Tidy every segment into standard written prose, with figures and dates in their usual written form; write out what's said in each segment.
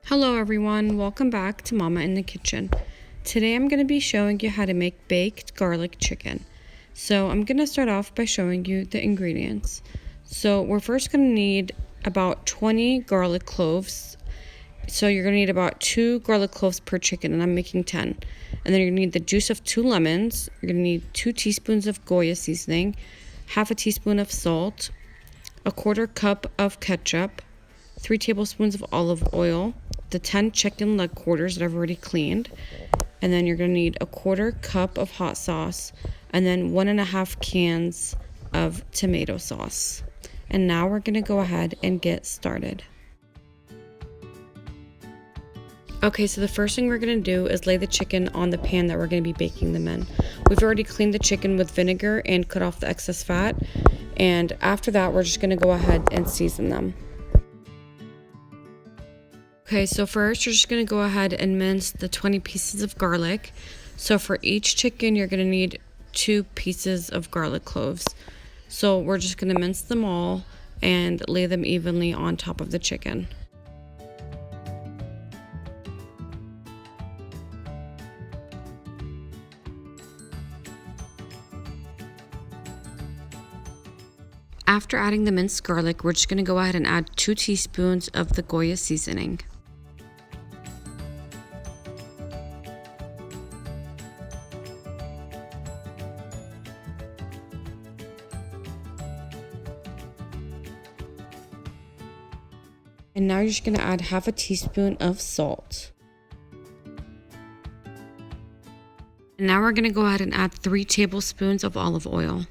Hello everyone, welcome back to Mama in the Kitchen. Today I'm going to be showing you how to make baked garlic chicken. So I'm going to start off by showing you the ingredients. So we're first going to need about 20 garlic cloves. So you're going to need about 2 garlic cloves per chicken, and I'm making 10. And then you're going to need the juice of 2 lemons. You're going to need 2 teaspoons of Goya seasoning, half a teaspoon of salt, a 1/4 cup of ketchup, 3 tablespoons of olive oil, the 10 chicken leg quarters that I've already cleaned, and then you're going to need a 1/4 cup of hot sauce, and then 1.5 cans of tomato sauce. And now we're going to go ahead and get started. Okay, so the first thing we're going to do is lay the chicken on the pan that we're going to be baking them in. We've already cleaned the chicken with vinegar and cut off the excess fat, and after that we're just going to go ahead and season them. Okay, so first you're just going to go ahead and mince the 20 pieces of garlic. So for each chicken you're going to need 2 pieces of garlic cloves. So we're just going to mince them all and lay them evenly on top of the chicken. After adding the minced garlic, we're just going to go ahead and add 2 teaspoons of the Goya seasoning. And now you're just going to add half a teaspoon of salt. And now we're going to go ahead and add 3 tablespoons of olive oil.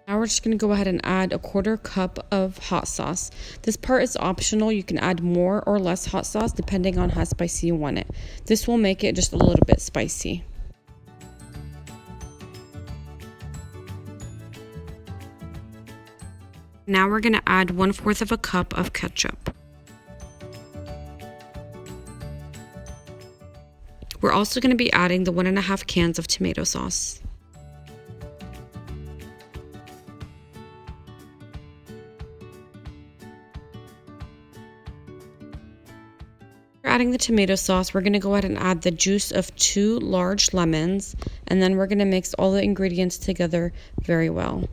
Now we're just going to go ahead and add a 1/4 cup of hot sauce. This part is optional. You can add more or less hot sauce depending on how spicy you want it. This will make it just a little bit spicy. Now we're going to add 1/4 cup of ketchup. We're also going to be adding the 1.5 cans of tomato sauce. Adding the tomato sauce, we're going to go ahead and add the juice of 2 large lemons, and then we're going to mix all the ingredients together very well.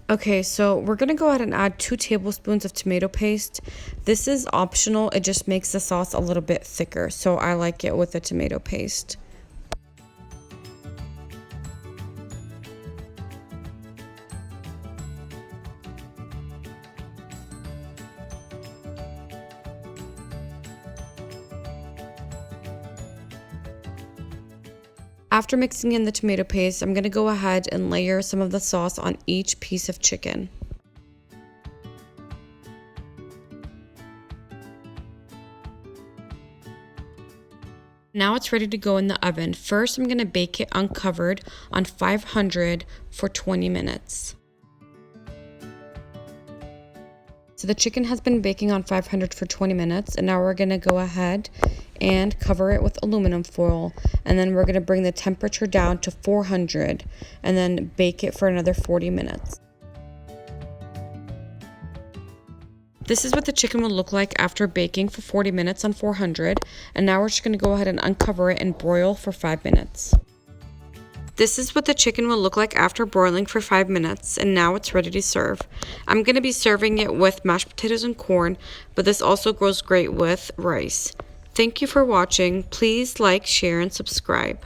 Okay, so we're going to go ahead and add 2 tablespoons of tomato paste. This is optional. It just makes the sauce a little bit thicker, so I like it with the tomato paste. After mixing in the tomato paste, I'm going to go ahead and layer some of the sauce on each piece of chicken. Now it's ready to go in the oven. First, I'm going to bake it uncovered on 500 for 20 minutes. So the chicken has been baking on 500 for 20 minutes, and now we're going to go ahead and cover it with aluminum foil, and then we're going to bring the temperature down to 400 and then bake it for another 40 minutes. This is what the chicken will look like after baking for 40 minutes on 400, and now we're just going to go ahead and uncover it and broil for 5 minutes. This is what the chicken will look like after broiling for 5 minutes, and now it's ready to serve. I'm going to be serving it with mashed potatoes and corn, but this also goes great with rice. Thank you for watching. Please like, share, and subscribe.